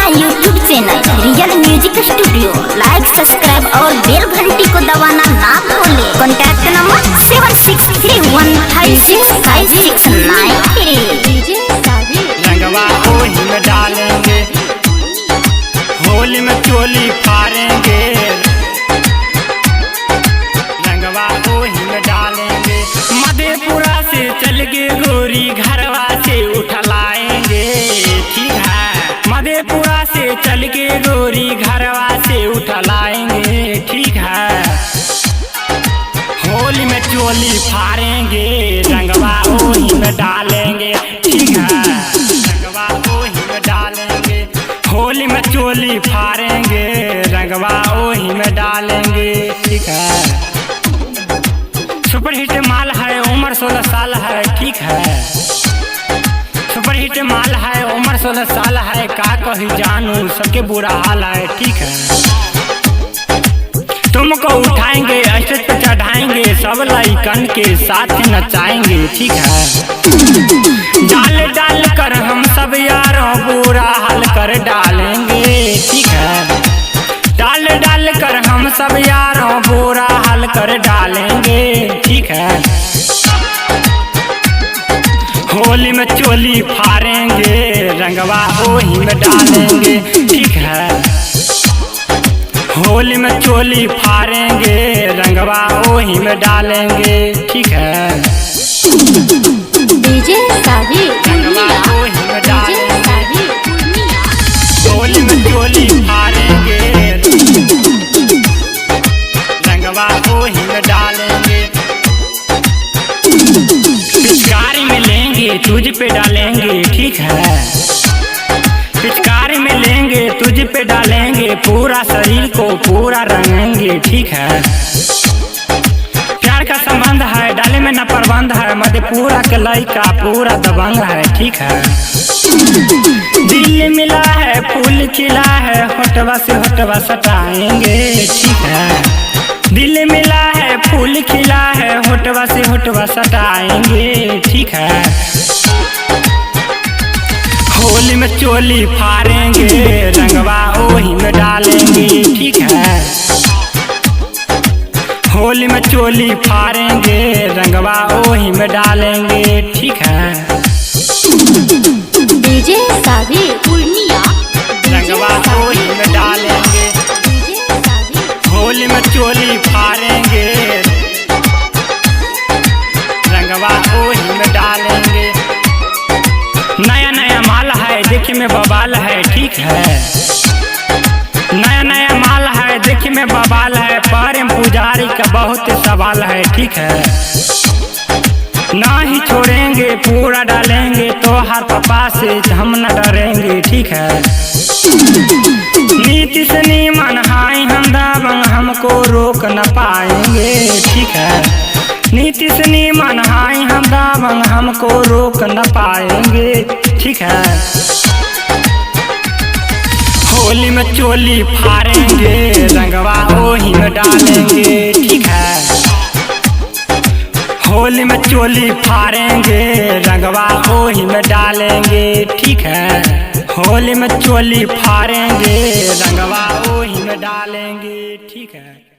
अपना YouTube channel real music studio like subscribe और bell घंटी को दबाना ना भूलें। Contact number 7631565693। रंगवा ओही में डालेंगे, होली में चोली फाड़ेंगे। रंगवा ओही में डालेंगे, मधेपुरा से चल के गोरी घरवा से उठा लाएंगे। ठीक है, मधेपुरा से चल के गोरी घरवा से उठा लाएंगे। ठीक है, होली में चोली फाड़ेंगे, रंगवा ओही में डालेंगे। ठीक है, रंगवा ओही में डालेंगे, होली में चोली फाड़ेंगे, रंगवा ओही में डालेंगे। ठीक है, सुपर हिट माल है, उम्र 16 साल है। ठीक है, सुपर हिट माल है, उम्र 16 साल है। का कही जानू सबके बुरा हाल है। ठीक है, तुमको उठाएंगे, स्टेज पे चढ़ाएंगे, सब लइकन के साथ नचाएंगे। ठीक है, डाल डाल कर हम सब यारों बुरा हाल कर डालेंगे। ठीक है, डाल डाल कर हम सब यारों बुरा हाल कर डालेंगे। ठीक है, होली में चोली फाड़ेंगे, रंगवा ओही में डालेंगे। ठीक है, होली में चोली फाड़ेंगे, रंगवा ओही में डालेंगे। ठीक है, डीजे साहिल रंगवा ओही में डालेंगे, होली में चोली फाड़ेंगे, रंगवा ओही में डालेंगे। पिचकारी में लेंगे, तुझ पे डालेंगे। ठीक है, पिचकारी में लेंगे, तुझ पे डालेंगे, पूरा शरीर को पूरा रंगेंगे। ठीक है, प्यार का संबंध है, डाले में न प्रबंध है, मधेपुरा के लइका पूरा दबंग है। ठीक है, दिल मिला है, फूल खिला है, होटवा से होटवा सटाएंगे। ठीक है, दिल मिला है, फूल खिला है, होटवा से होटवा सटाएंगे। ठीक है, होली में चोली फाड़ेंगे, रंगवा ओही में डालेंगे। ठीक है, होली में चोली फाड़ेंगे, रंगवा ओही में डालेंगे। ठीक है, डीजे साहिल पूर्णिया रंगवा ओही में डालेंगे, होली में चोली फाड़ेंगे, रंगवा ओही में डालेंगे। नया नया माल है, देखे में बवाल है। ठीक है, नया नया माल है, देखे में बवाल है, प्रेम पुजारी का बहुत सवाल है। ठीक है, ना ही छोड़ेंगे, पूरा डालेंगे, तो हर पापा से हम न डरेंगे। ठीक है, नीति से नीमन हाई हम दावंग, हमको रोक न पाएंगे। ठीक है, नीति से नीमन हाई हम दावंग, हमको रोक न पाएंगे। ठीक है, होली में चोली फाड़ेंगे, रंगवा ओही में डालेंगे। ठीक है, होली में चोली फाड़ेंगे, रंगवा ओही में डालेंगे। ठीक है, होली में चोली फाड़ेंगे, रंगवा ओही में डालेंगे। ठीक है।